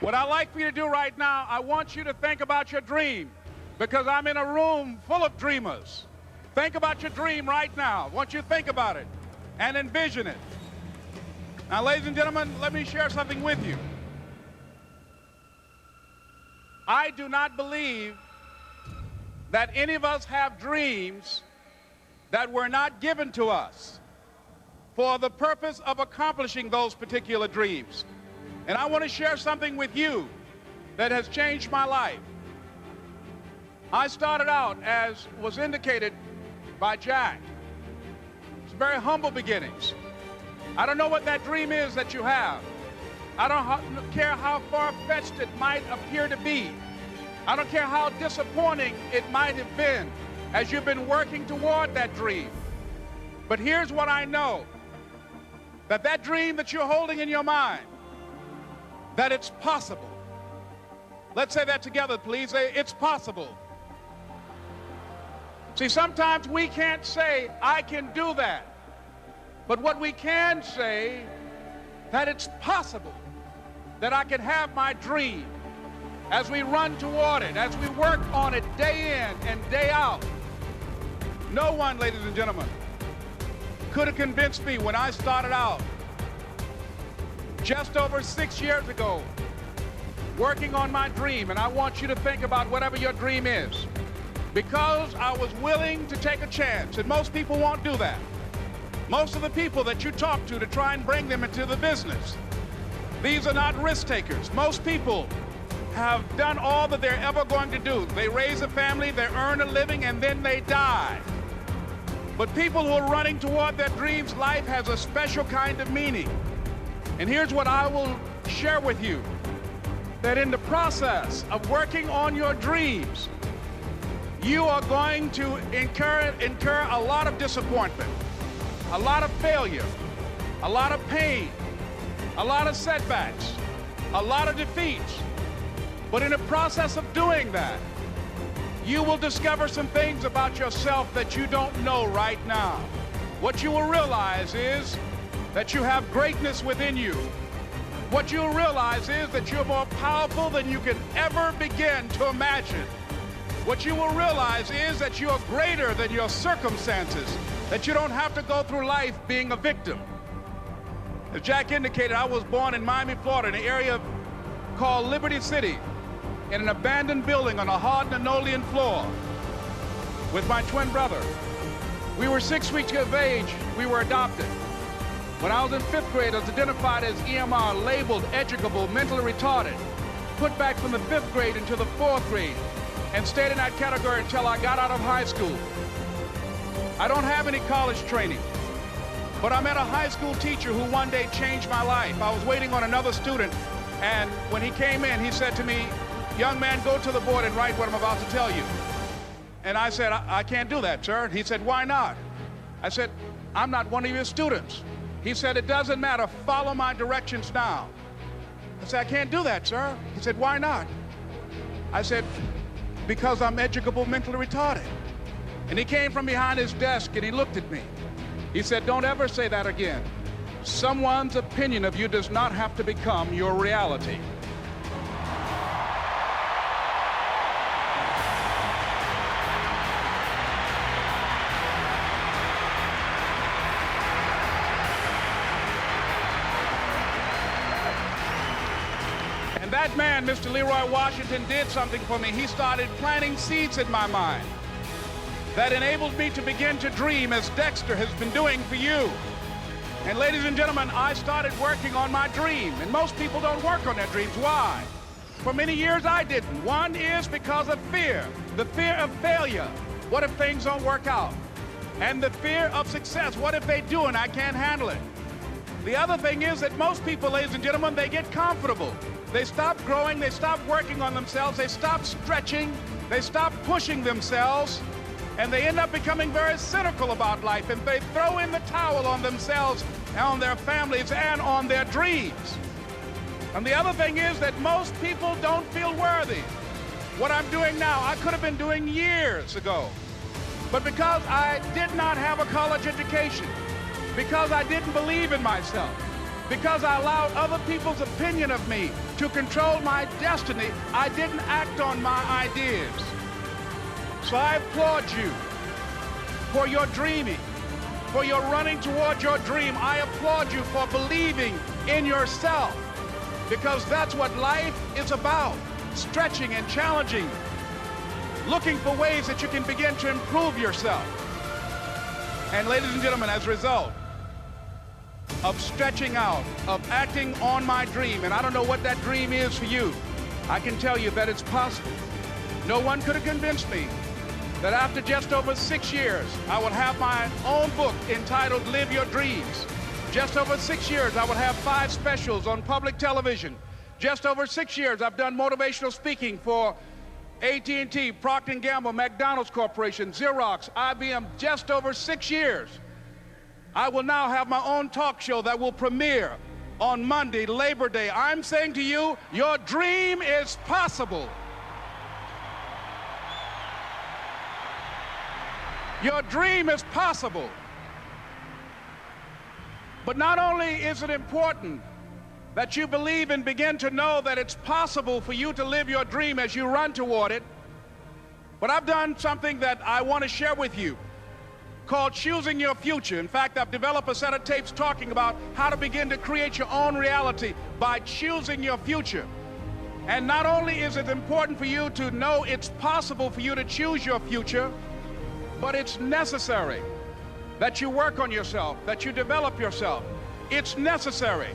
What I'd like for you to do right now, I want you to think about your dream, because I'm in a room full of dreamers. Think about your dream right now. I want you to think about it and envision it. Now, ladies and gentlemen, let me share something with you. I do not believe that any of us have dreams that were not given to us for the purpose of accomplishing those particular dreams. And I want to share something with you that has changed my life. I started out, as was indicated by Jack. It's very humble beginnings. I don't know what that dream is that you have. I don't care how far-fetched it might appear to be. I don't care how disappointing it might have been as you've been working toward that dream. But here's what I know, that dream that you're holding in your mind, that it's possible. Let's say that together, please. Say, it's possible. See, sometimes we can't say, I can do that. But what we can say, that it's possible that I can have my dream as we run toward it, as we work on it day in and day out. No one, ladies and gentlemen, could have convinced me when I started out just over 6 years ago, working on my dream. And I want you to think about whatever your dream is, because I was willing to take a chance. And most people won't do that. Most of the people that you talk to try and bring them into the business, these are not risk takers. Most people have done all that they're ever going to do. They raise a family, they earn a living, and then they die. But people who are running toward their dreams, life has a special kind of meaning. And here's what I will share with you, that in the process of working on your dreams, you are going to incur a lot of disappointment, a lot of failure, a lot of pain, a lot of setbacks, a lot of defeats. But in the process of doing that, you will discover some things about yourself that you don't know right now. What you will realize is that you have greatness within you. What you'll realize is that you're more powerful than you can ever begin to imagine. What you will realize is that you're greater than your circumstances, that you don't have to go through life being a victim. As Jack indicated, I was born in Miami, Florida, in an area called Liberty City, in an abandoned building on a hard linoleum floor with my twin brother. We were 6 weeks of age. We were adopted. When I was in 5th grade, I was identified as EMR, labeled educable, mentally retarded, put back from the 5th grade into the 4th grade, and stayed in that category until I got out of high school. I don't have any college training, but I met a high school teacher who one day changed my life. I was waiting on another student, and when he came in, he said to me, "Young man, go to the board and write what I'm about to tell you." And I said, I can't do that, sir. He said, "Why not?" I said, "I'm not one of your students." He said, "It doesn't matter. Follow my directions now." I said, "I can't do that, sir." He said, "Why not?" I said, "Because I'm educable, mentally retarded." And he came from behind his desk and he looked at me. He said, "Don't ever say that again. Someone's opinion of you does not have to become your reality." That man, Mr. Leroy Washington, did something for me. He started planting seeds in my mind that enabled me to begin to dream, as Dexter has been doing for you. And ladies and gentlemen, I started working on my dream. And most people don't work on their dreams. Why? For many years I didn't. One is because of fear. The fear of failure. What if things don't work out? And the fear of success. What if they do and I can't handle it? The other thing is that most people, ladies and gentlemen, they get comfortable. They stop growing, they stop working on themselves, they stop stretching, they stop pushing themselves, and they end up becoming very cynical about life, and they throw in the towel on themselves, on their families, and on their dreams. And the other thing is that most people don't feel worthy. What I'm doing now, I could have been doing years ago. But because I did not have a college education, because I didn't believe in myself, Because I allowed other people's opinion of me to control my destiny, I didn't act on my ideas. So I applaud you for your dreaming, for your running toward your dream. I applaud you for believing in yourself, because that's what life is about, stretching and challenging, looking for ways that you can begin to improve yourself. And ladies and gentlemen, as a result of stretching out, of acting on my dream, and I don't know what that dream is for you, I can tell you that it's possible. No one could have convinced me that after just over 6 years, I would have my own book entitled Live Your Dreams. Just over 6 years, I would have 5 specials on public television. Just over 6 years, I've done motivational speaking for AT&T, Procter & Gamble, McDonald's Corporation, Xerox, IBM. Just over 6 years. I will now have my own talk show that will premiere on Monday, Labor Day. I'm saying to you, your dream is possible. Your dream is possible. But not only is it important that you believe and begin to know that it's possible for you to live your dream as you run toward it, but I've done something that I want to share with you called Choosing Your Future. In fact, I've developed a set of tapes talking about how to begin to create your own reality by choosing your future. And not only is it important for you to know it's possible for you to choose your future, but it's necessary that you work on yourself, that you develop yourself. It's necessary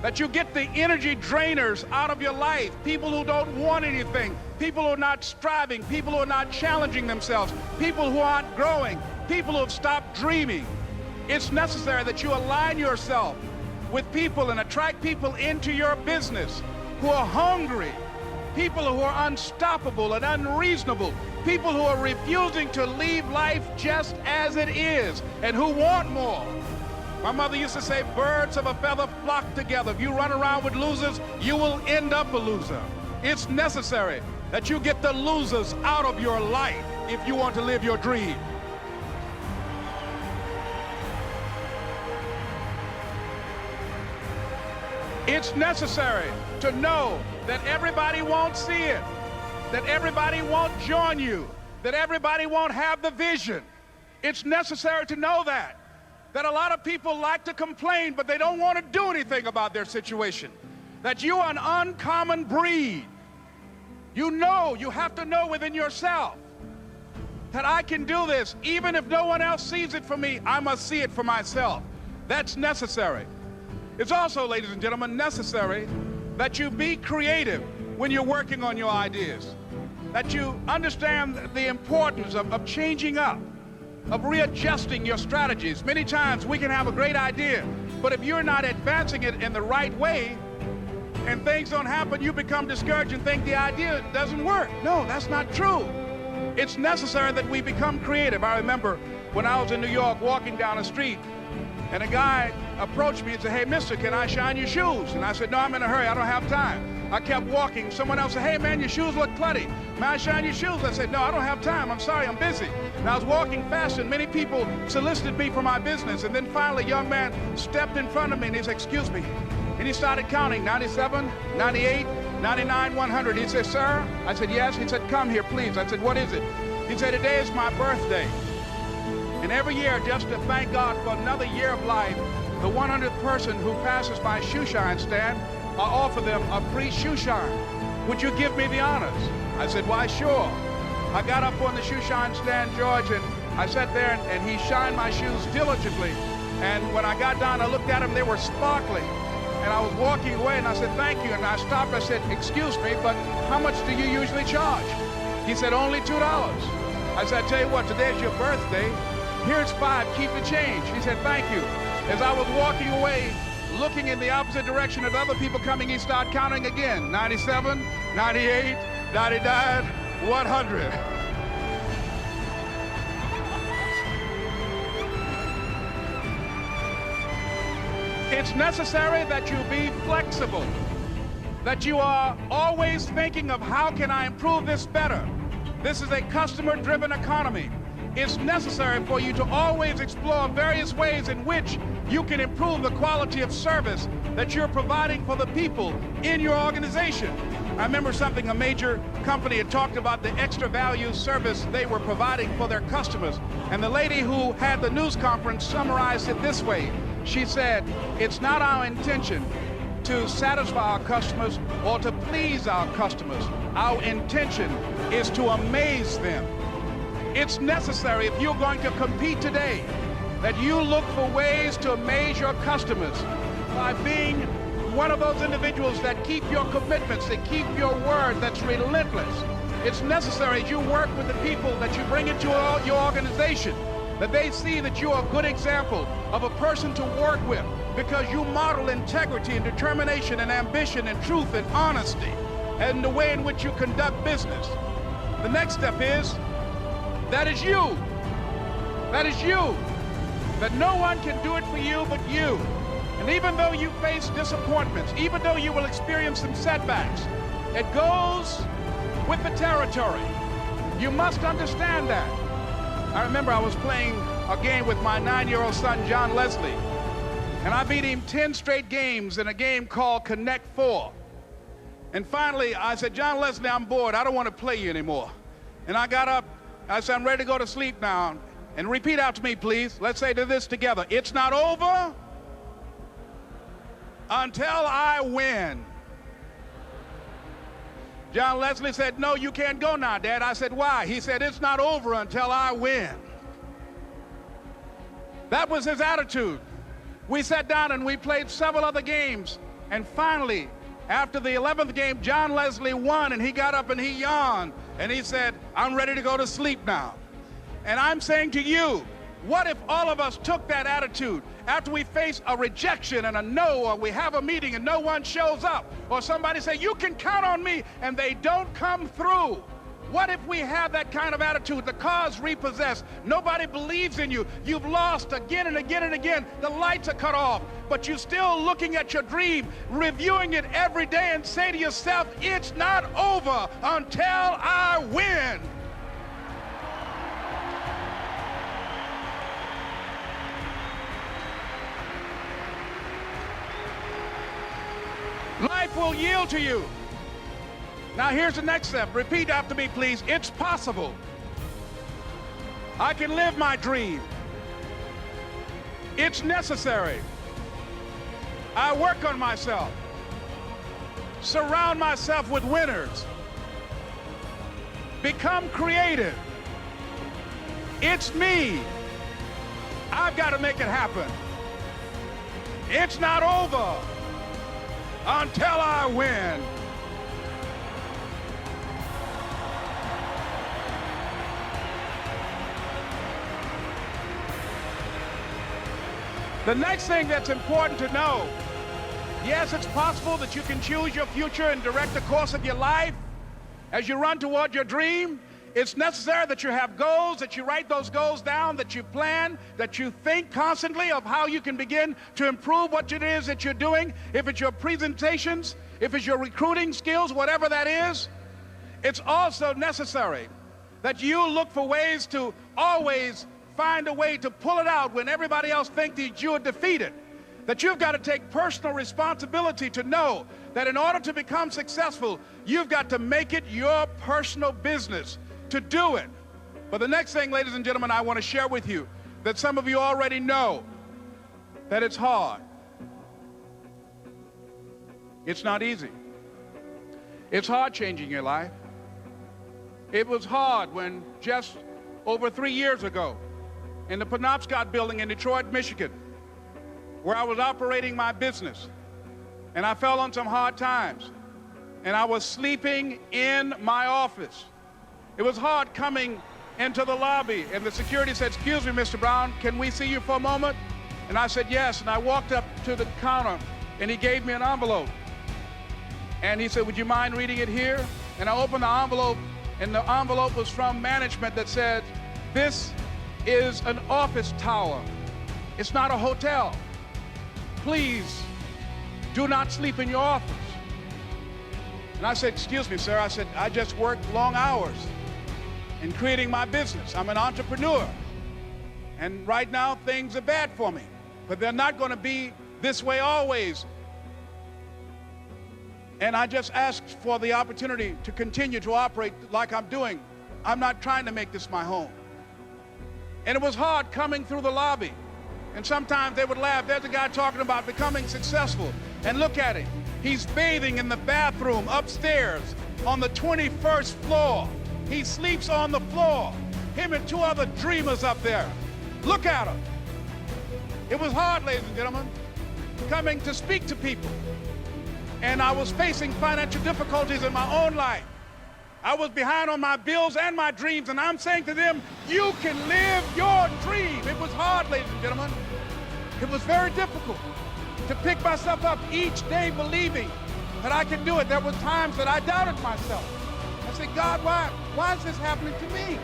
that you get the energy drainers out of your life, people who don't want anything, people who are not striving, people who are not challenging themselves, people who aren't growing, people who have stopped dreaming. It's necessary that you align yourself with people and attract people into your business who are hungry, people who are unstoppable and unreasonable, people who are refusing to leave life just as it is and who want more. My mother used to say, birds of a feather flock together. If you run around with losers, you will end up a loser. It's necessary that you get the losers out of your life if you want to live your dream. It's necessary to know that everybody won't see it, that everybody won't join you, that everybody won't have the vision. It's necessary to know that a lot of people like to complain, but they don't want to do anything about their situation, that you are an uncommon breed. You know, you have to know within yourself that I can do this. Even if no one else sees it for me, I must see it for myself. That's necessary. It's also, ladies and gentlemen, necessary that you be creative when you're working on your ideas, that you understand the importance of changing up, of readjusting your strategies. Many times we can have a great idea, but if you're not advancing it in the right way and things don't happen, you become discouraged and think the idea doesn't work. No, that's not true. It's necessary that we become creative. I remember when I was in New York walking down the street, and a guy approached me and said, "Hey, mister, can I shine your shoes?" And I said, "No, I'm in a hurry. I don't have time." I kept walking. Someone else said, "Hey, man, your shoes look clutty. May I shine your shoes?" I said, "No, I don't have time. I'm sorry, I'm busy." And I was walking fast, and many people solicited me for my business. And then finally, a young man stepped in front of me, and he said, "Excuse me." And he started counting, 97, 98, 99, 100. He said, "Sir?" I said, "Yes." He said, "Come here, please." I said, "What is it?" He said, "Today is my birthday. And every year, just to thank God for another year of life, the 100th person who passes my shoe shine stand, I offer them a free shoe shine. Would you give me the honors?" I said, "Why, sure." I got up on the shoe shine stand, George, and I sat there, and he shined my shoes diligently. And when I got down, I looked at them, they were sparkling. And I was walking away, and I said, "Thank you." And I stopped, I said, "Excuse me, but how much do you usually charge?" He said, "Only $2. I said, "I tell you what, today is your birthday. Here's $5, keep the change." He said, "Thank you." As I was walking away, looking in the opposite direction at other people coming, he started counting again. 97, 98, 99, 100. It's necessary that you be flexible, that you are always thinking of how can I improve this better. This is a customer-driven economy. it's necessary for you to always explore various ways in which you can improve the quality of service that you're providing for the people in your organization. I remember something, a major company had talked about the extra value service they were providing for their customers. And the lady who had the news conference summarized it this way. She said, it's not our intention to satisfy our customers or to please our customers. Our intention is to amaze them. It's necessary, if you're going to compete today, that you look for ways to amaze your customers by being one of those individuals that keep your commitments, that keep your word, that's relentless. It's necessary as you work with the people that you bring into your organization, that they see that you're a good example of a person to work with, because you model integrity and determination and ambition and truth and honesty and the way in which you conduct business. The next step is, that is you. That is you. That no one can do it for you but you. And even though you face disappointments, even though you will experience some setbacks, it goes with the territory. You must understand that. I remember I was playing a game with my 9-year-old son, John Leslie, and I beat him 10 straight games in a game called Connect 4. And finally, I said, John Leslie, I'm bored. I don't want to play you anymore. And I got up. I said, I'm ready to go to sleep now. And repeat after me, please. Let's say this together. It's not over until I win. John Leslie said, no, you can't go now, Dad. I said, why? He said, it's not over until I win. That was his attitude. We sat down and we played several other games. And finally, after the 11th game, John Leslie won, and he got up and he yawned. And he said, I'm ready to go to sleep now. And I'm saying to you, what if all of us took that attitude after we face a rejection and a no, or we have a meeting and no one shows up, or somebody say, you can count on me, and they don't come through? What if we have that kind of attitude? The car's repossessed. Nobody believes in you. You've lost again and again and again. The lights are cut off, but you're still looking at your dream, reviewing it every day, and say to yourself, it's not over until I win. Life will yield to you. Now here's the next step. Repeat after me, please. It's possible. I can live my dream. It's necessary. I work on myself. Surround myself with winners. Become creative. It's me. I've got to make it happen. It's not over until I win. The next thing that's important to know, yes, it's possible that you can choose your future and direct the course of your life as you run toward your dream. It's necessary that you have goals, that you write those goals down, that you plan, that you think constantly of how you can begin to improve what it is that you're doing. If it's your presentations, if it's your recruiting skills, whatever that is, it's also necessary that you look for ways to always find a way to pull it out when everybody else thinks that you're defeated. That you've got to take personal responsibility to know that in order to become successful, you've got to make it your personal business to do it. But the next thing, ladies and gentlemen, I want to share with you that some of you already know that it's hard. It's not easy. It's hard changing your life. It was hard when just over 3 years ago, in the Penobscot building in Detroit, Michigan, where I was operating my business, and I fell on some hard times, and I was sleeping in my office. It was hard coming into the lobby, and the security said, excuse me, Mr. Brown, can we see you for a moment? And I said, yes, and I walked up to the counter, and he gave me an envelope. And he said, would you mind reading it here? And I opened the envelope, and the envelope was from management that said, this is an office tower. It's not a hotel. Please do not sleep in your office. And I said, excuse me, sir. I said, I just worked long hours. in creating my business. I'm an entrepreneur. And right now, things are bad for me. But they're not going to be this way always. And I just asked for the opportunity to continue to operate like I'm doing. I'm not trying to make this my home. And it was hard coming through the lobby. And sometimes they would laugh. There's a guy talking about becoming successful. And look at him. He's bathing in the bathroom upstairs on the 21st floor. He sleeps on the floor. Him and two other dreamers up there. Look at him. It was hard, ladies and gentlemen, coming to speak to people. And I was facing financial difficulties in my own life. I was behind on my bills and my dreams, and I'm saying to them, you can live your dream. It was hard, ladies and gentlemen. It was very difficult to pick myself up each day believing that I could do it. There were times that I doubted myself. I said, God, why is this happening to me?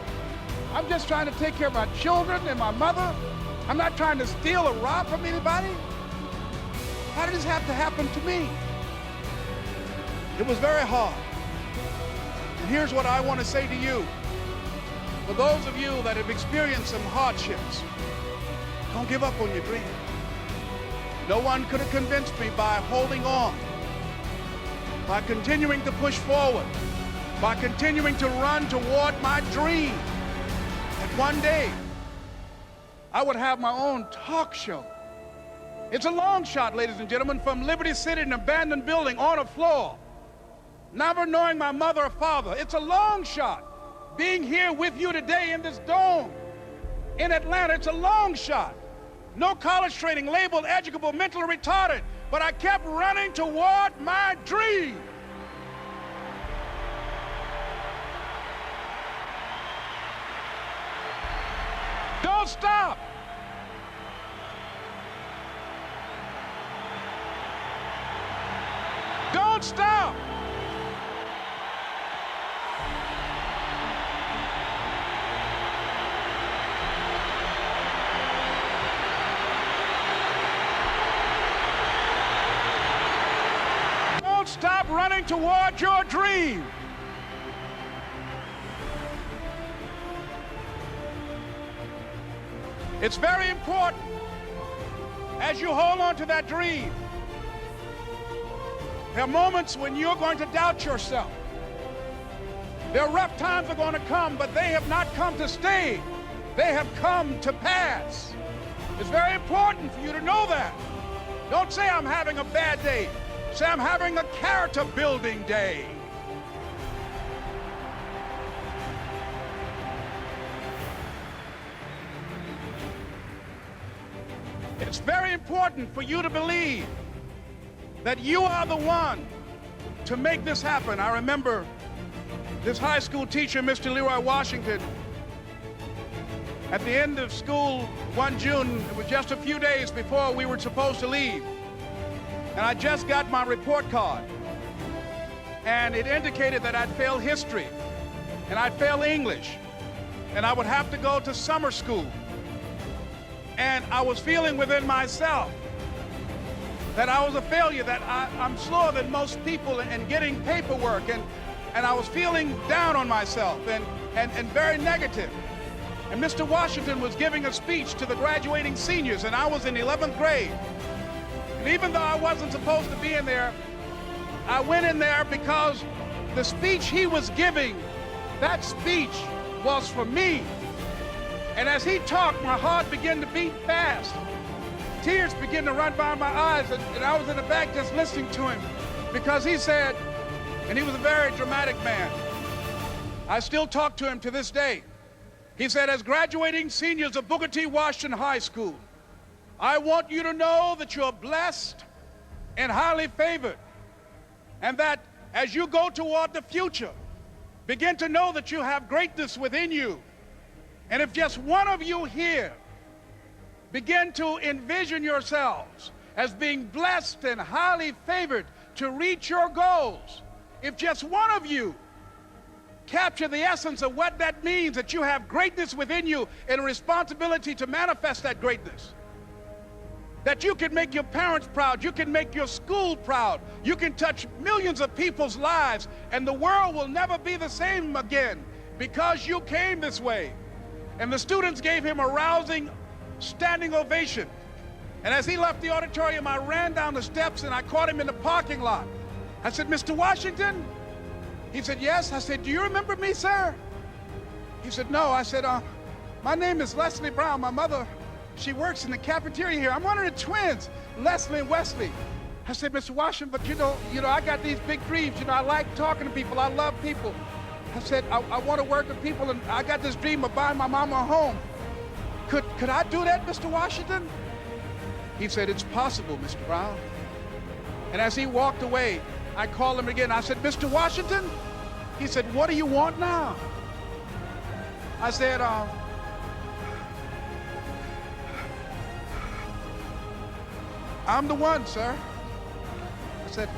I'm just trying to take care of my children and my mother. I'm not trying to steal or rob from anybody. How did this have to happen to me? It was very hard. And here's what I want to say to you. For those of you that have experienced some hardships, don't give up on your dream. No one could have convinced me by holding on, by continuing to push forward, by continuing to run toward my dream. And one day, I would have my own talk show. It's a long shot, ladies and gentlemen, from Liberty City, an abandoned building on a floor, never knowing my mother or father. It's a long shot. Being here with you today in this dome in Atlanta, it's a long shot. No college training, labeled educable, mentally retarded, but I kept running toward my dream. Don't stop. Don't stop. Don't stop running toward your dream. It's very important as you hold on to that dream. There are moments when you're going to doubt yourself. There are rough times are going to come, but they have not come to stay. They have come to pass. It's very important for you to know that. Don't say I'm having a bad day. Say I'm having a character building day. It's very important for you to believe that you are the one to make this happen. I remember this high school teacher, Mr. Leroy Washington, at the end of school one June, it was just a few days before we were supposed to leave, and I just got my report card, and it indicated that I'd failed history, and I'd failed English, and I would have to go to summer school. And I was feeling within myself that I was a failure, that I'm slower than most people in getting paperwork, and I was feeling down on myself and very negative. And Mr. Washington was giving a speech to the graduating seniors, and I was in 11th grade. And even though I wasn't supposed to be in there, I went in there because the speech he was giving, that speech was for me. And as he talked, my heart began to beat fast. Tears began to run down my eyes, and I was in the back just listening to him because he said, and he was a very dramatic man. I still talk to him to this day. He said, as graduating seniors of Booker T. Washington High School, I want you to know that you're blessed and highly favored, and that as you go toward the future, begin to know that you have greatness within you. And if just one of you here begin to envision yourselves as being blessed and highly favored to reach your goals, if just one of you capture the essence of what that means, that you have greatness within you and a responsibility to manifest that greatness, that you can make your parents proud, you can make your school proud, you can touch millions of people's lives, and the world will never be the same again. because you came this way. And the students gave him a rousing standing ovation. And as he left the auditorium, I ran down the steps and I caught him in the parking lot. I said, Mr. Washington? He said, yes. I said, do you remember me, sir? He said, no. I said, my name is Leslie Brown. My mother, she works in the cafeteria here. I'm one of the twins, Leslie and Wesley. I said, Mr. Washington, but you know, I got these big dreams. You know, I like talking to people. I love people. I said, I want to work with people, and I got this dream of buying my mama a home. Could I do that, Mr. Washington? He said, it's possible, Mr. Brown. And as he walked away, I called him again. I said, Mr. Washington? He said, what do you want now? I said, I'm the one, sir. I said,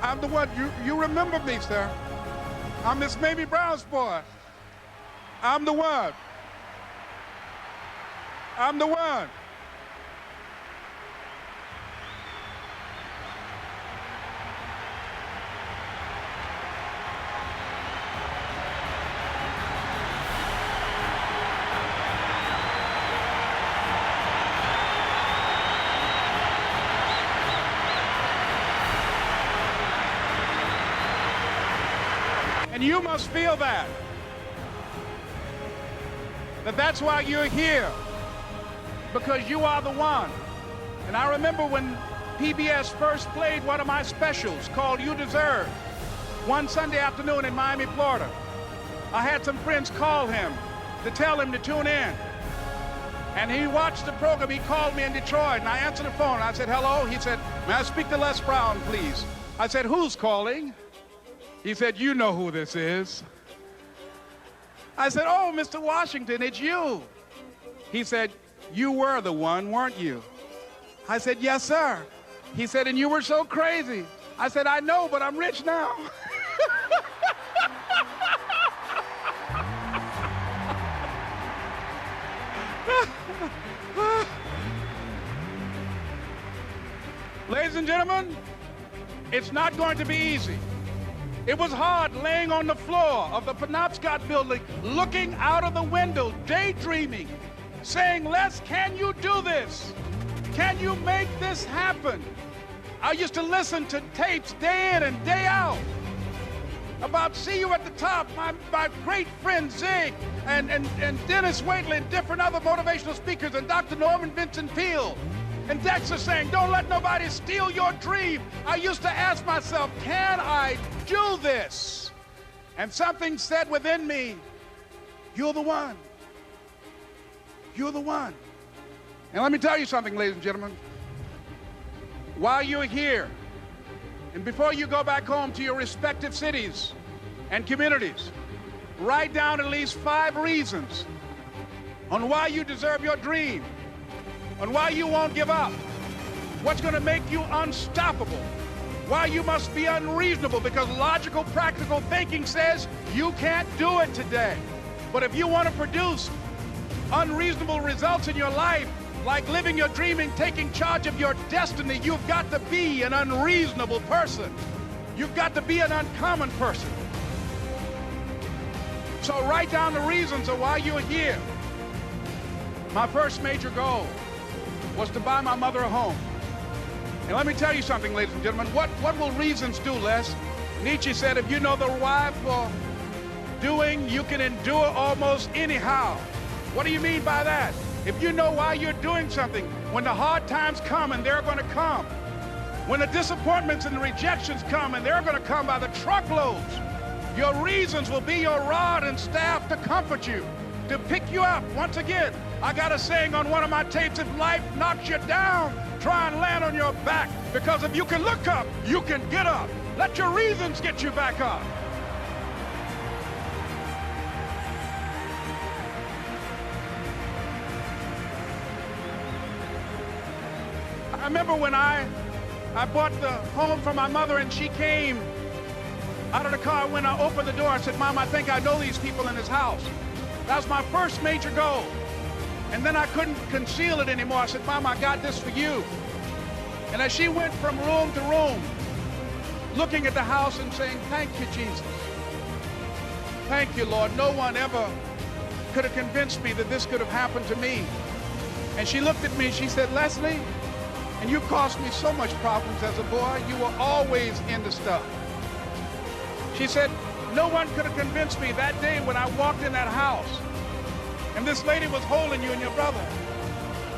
I'm the one. You remember me, sir. I'm Miss Mamie Brown's boy. I'm the one. I'm the one. And you must feel that that's why you're here, because you are the one. And I remember when PBS first played one of my specials called You Deserve, one Sunday afternoon in Miami, Florida. I had some friends call him to tell him to tune in. And he watched the program. He called me in Detroit, and I answered the phone. I said, hello. He said, may I speak to Les Brown, please? I said, who's calling? He said, you know who this is. I said, oh, Mr. Washington, it's you. He said, you were the one, weren't you? I said, yes, sir. He said, and you were so crazy. I said, I know, but I'm rich now. Ladies and gentlemen, it's not going to be easy. It was hard laying on the floor of the Penobscot building, looking out of the window, daydreaming, saying, Les, can you do this? Can you make this happen? I used to listen to tapes day in and day out about See You at the Top, my great friend Zig and Dennis Waitley and different other motivational speakers and Dr. Norman Vincent Peale. And Dexter saying, don't let nobody steal your dream. I used to ask myself, can I do this? And something said within me, you're the one. You're the one. And let me tell you something, ladies and gentlemen. While you're here, and before you go back home to your respective cities and communities, write down at least 5 reasons on why you deserve your dream, on why you won't give up, what's going to make you unstoppable, why you must be unreasonable, because logical, practical thinking says you can't do it today. But if you want to produce unreasonable results in your life, like living your dream and taking charge of your destiny, you've got to be an unreasonable person. You've got to be an uncommon person. So write down the reasons of why you're here. My first major goal was to buy my mother a home. And let me tell you something, ladies and gentlemen. What will reasons do, Les? Nietzsche said, if you know the why for doing, you can endure almost anyhow. What do you mean by that? If you know why you're doing something, when the hard times come, and they're going to come, when the disappointments and the rejections come, and they're going to come by the truckloads, your reasons will be your rod and staff to comfort you, to pick you up. Once again, I got a saying on one of my tapes, if life knocks you down, try and land on your back, because if you can look up, you can get up. Let your reasons get you back up. I remember when I bought the home for my mother, and she came out of the car. When I opened the door, I said, Mom, I think I know these people in this house. That was my first major goal. And then I couldn't conceal it anymore. I said, Mom, I got this for you. And as she went from room to room, looking at the house and saying, thank you, Jesus. Thank you, Lord. No one ever could have convinced me that this could have happened to me. And she looked at me and she said, Leslie, and you caused me so much problems as a boy. You were always into stuff. She said, no one could have convinced me that day when I walked in that house and this lady was holding you and your brother.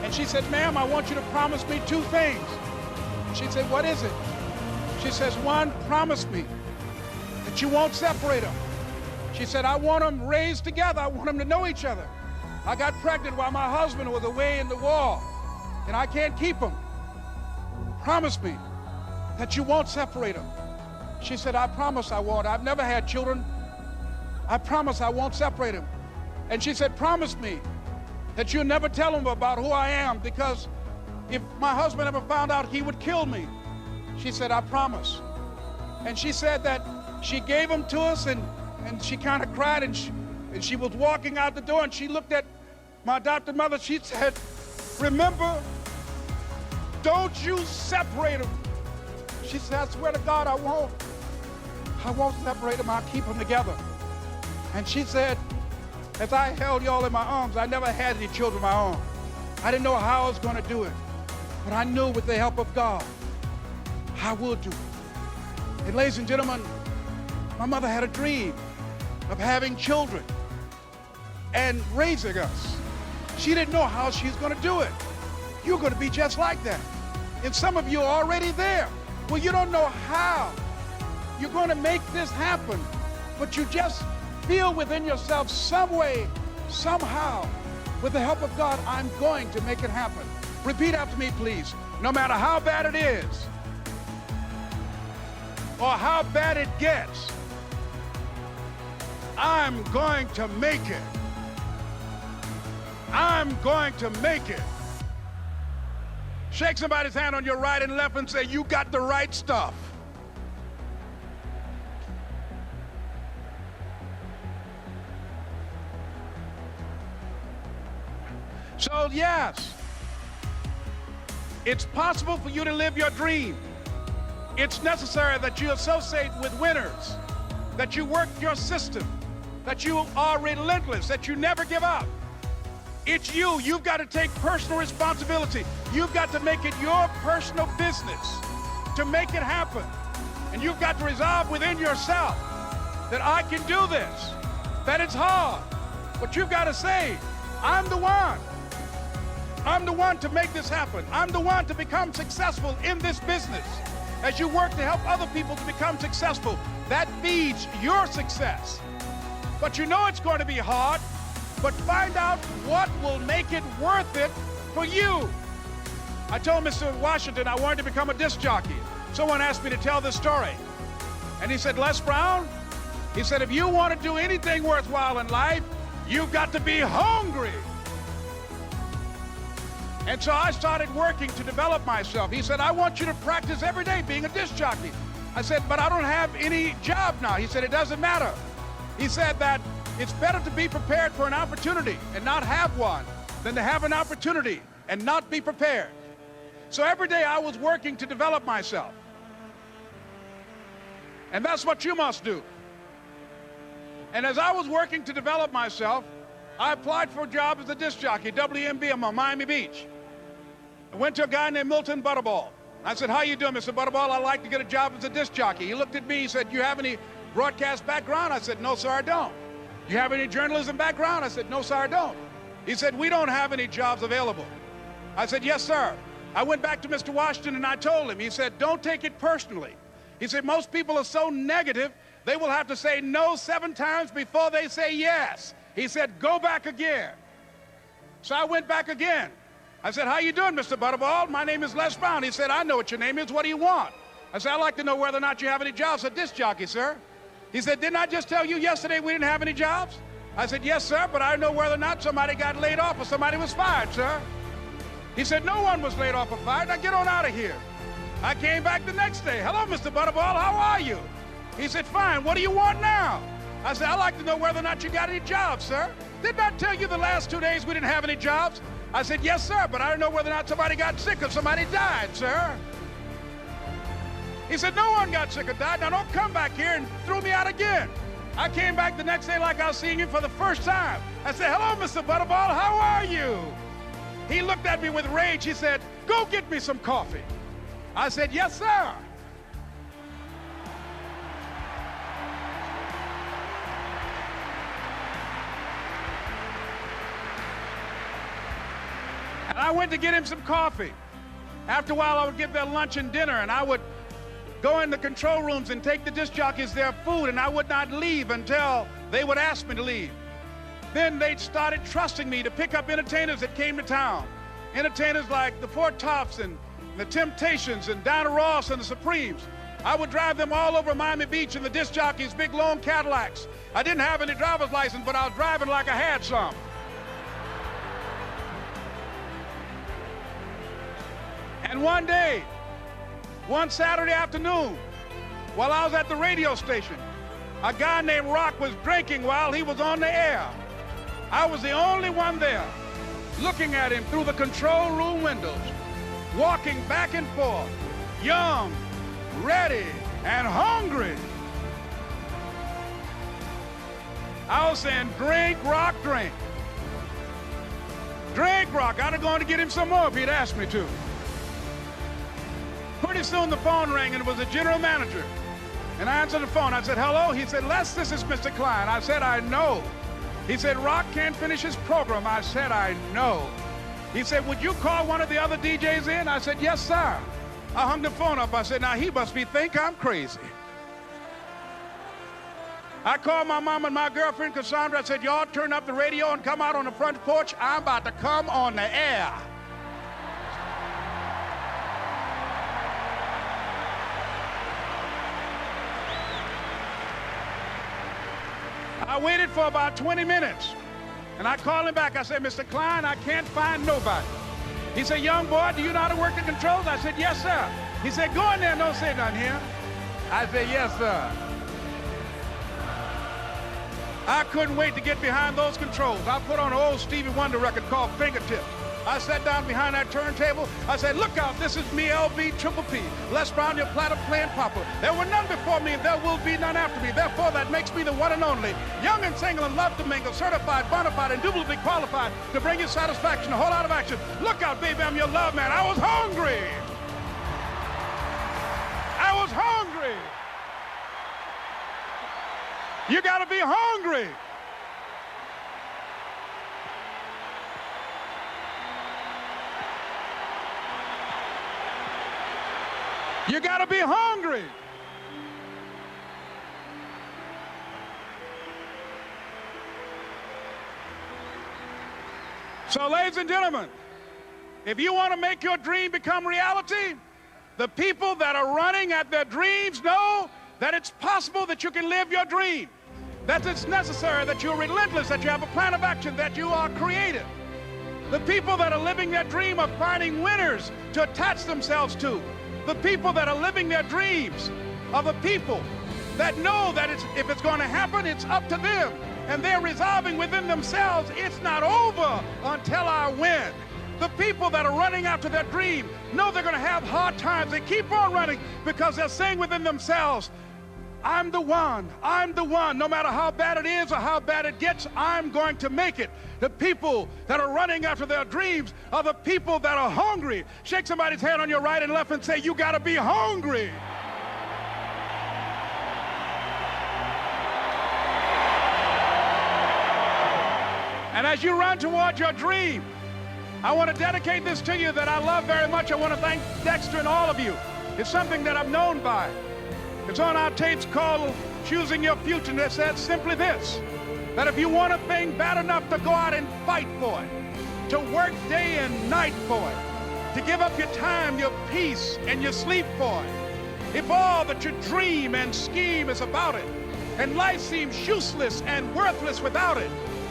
And she said, ma'am, I want you to promise me 2 things. She said, what is it? She says, 1, promise me that you won't separate them. She said, I want them raised together. I want them to know each other. I got pregnant while my husband was away in the war, and I can't keep them. Promise me that you won't separate them. She said, I promise I won't. I've never had children. I promise I won't separate them. And she said, promise me that you'll never tell them about who I am, because if my husband ever found out, he would kill me. She said, I promise. And she said that she gave them to us, and she kind of cried, and she was walking out the door, and she looked at my adopted mother. She said, remember, don't you separate them. She said, I swear to God, I won't separate them. I'll keep them together. And she said, as I held y'all in my arms, I never had any children of my own. I didn't know how I was going to do it, but I knew with the help of God, I will do it. And ladies and gentlemen, my mother had a dream of having children and raising us. She didn't know how she was going to do it. You're going to be just like that. And some of you are already there. Well, you don't know how you're going to make this happen, but you just feel within yourself some way, somehow, with the help of God, I'm going to make it happen. Repeat after me, please. No matter how bad it is or how bad it gets, I'm going to make it. I'm going to make it. Shake somebody's hand on your right and left and say, you got the right stuff. So yes, it's possible for you to live your dream. It's necessary that you associate with winners, that you work your system, that you are relentless, that you never give up. It's you. You've got to take personal responsibility. You've got to make it your personal business to make it happen. And you've got to resolve within yourself that I can do this, that it's hard, but you've got to say, I'm the one. I'm the one to make this happen. I'm the one to become successful in this business. As you work to help other people to become successful, that feeds your success. But you know it's going to be hard, but find out what will make it worth it for you. I told Mr. Washington I wanted to become a disc jockey. Someone asked me to tell this story. And he said, Les Brown, he said, if you want to do anything worthwhile in life, you've got to be hungry. And so I started working to develop myself. He said, I want you to practice every day being a disc jockey. I said, but I don't have any job now. He said, it doesn't matter. He said that it's better to be prepared for an opportunity and not have one than to have an opportunity and not be prepared. So every day I was working to develop myself. And that's what you must do. And as I was working to develop myself, I applied for a job as a disc jockey, WMBM on Miami Beach. I went to a guy named Milton Butterball. I said, how you doing, Mr. Butterball? I'd like to get a job as a disc jockey. He looked at me, he said, you have any broadcast background? I said, no, sir, I don't. You have any journalism background? I said, no, sir, I don't. He said, we don't have any jobs available. I said, yes, sir. I went back to Mr. Washington and I told him, he said, don't take it personally. He said, most people are so negative, they will have to say no 7 times before they say yes. He said, go back again. So I went back again. I said, how you doing, Mr. Butterball? My name is Les Brown. He said, I know what your name is. What do you want? I said, I'd like to know whether or not you have any jobs as a disc jockey, sir. He said, didn't I just tell you yesterday we didn't have any jobs? I said, yes, sir, but I know whether or not somebody got laid off or somebody was fired, sir. He said, no one was laid off or fired. Now get on out of here. I came back the next day. Hello, Mr. Butterball, how are you? He said, fine, what do you want now? I said, I'd like to know whether or not you got any jobs, sir. Didn't I tell you the last 2 days we didn't have any jobs? I said, yes, sir, but I don't know whether or not somebody got sick or somebody died, sir. He said, no one got sick or died. Now don't come back here and throw me out again. I came back the next day like I was seeing him for the first time. I said, hello, Mr. Butterball, how are you? He looked at me with rage. He said, go get me some coffee. I said, yes, sir. And I went to get him some coffee. After a while, I would get their lunch and dinner, and I would go in the control rooms and take the disc jockeys their food, and I would not leave until they would ask me to leave. Then they started trusting me to pick up entertainers that came to town. Entertainers like the Four Tops and the Temptations and Diana Ross and the Supremes. I would drive them all over Miami Beach in the disc jockeys' big long Cadillacs. I didn't have any driver's license, but I was driving like I had some. And one day, one Saturday afternoon, while I was at the radio station, a guy named Rock was drinking while he was on the air. I was the only one there, looking at him through the control room windows, walking back and forth, young, ready, and hungry. I was saying, drink, Rock, drink. Drink, Rock. I'd have gone to get him some more if he'd asked me to. Pretty soon the phone rang, and it was the general manager. And I answered the phone. I said, hello? He said, Les, this is Mr. Klein. I said, I know. He said, Rock can't finish his program. I said, I know. He said, would you call one of the other DJs in? I said, yes, sir. I hung the phone up. I said, now he must think I'm crazy. I called my mom and my girlfriend, Cassandra. I said, y'all turn up the radio and come out on the front porch. I'm about to come on the air. I waited for about 20 minutes, and I called him back. I said, Mr. Klein, I can't find nobody. He said, young boy, do you know how to work the controls? I said, yes, sir. He said, go in there and don't say nothing here. I said, yes, sir. I couldn't wait to get behind those controls. I put on an old Stevie Wonder record called Fingertips. I sat down behind that turntable. I said, look out, this is me, LB Triple P. Les Brown, your platter playing Papa. There were none before me, and there will be none after me. Therefore, that makes me the one and only. Young and single and love to mingle, certified, bona fide, indubitably qualified to bring you satisfaction, a whole lot of action. Look out, baby, I'm your love man. I was hungry. I was hungry. You gotta be hungry. You gotta be hungry. So, ladies and gentlemen, if you want to make your dream become reality, the people that are running at their dreams know that it's possible that you can live your dream, that it's necessary, that you're relentless, that you have a plan of action, that you are creative. The people that are living their dream are finding winners to attach themselves to. The people that are living their dreams are the people that know that if it's going to happen, it's up to them. And they're resolving within themselves, it's not over until I win. The people that are running after their dream know they're going to have hard times. They keep on running because they're saying within themselves, I'm the one, no matter how bad it is or how bad it gets, I'm going to make it. The people that are running after their dreams are the people that are hungry. Shake somebody's hand on your right and left and say, you gotta be hungry. And as you run toward your dream, I want to dedicate this to you that I love very much. I want to thank Dexter and all of you. It's something that I'm known by. It's on our tapes called Choosing Your Future, and it says simply this, that if you want a thing bad enough to go out and fight for it, to work day and night for it, to give up your time, your peace, and your sleep for it, if all that you dream and scheme is about it, and life seems useless and worthless without it,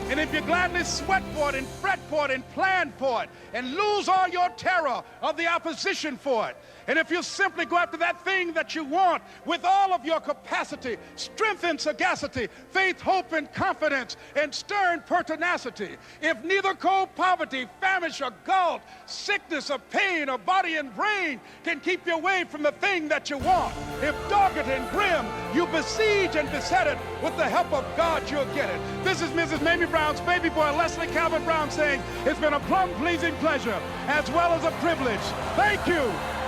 and if you gladly sweat for it and fret for it and plan for it and lose all your terror of the opposition for it, and if you simply go after that thing that you want with all of your capacity, strength and sagacity, faith, hope, and confidence, and stern pertinacity, if neither cold poverty, famish, or gulf, sickness, or pain, or body and brain can keep you away from the thing that you want, if dogged and grim, You besiege and beset it. With the help of God, you'll get it. This is Mrs. Mamie Brown's baby boy, Leslie Calvin Brown, saying, it's been a plum-pleasing pleasure as well as a privilege. Thank you.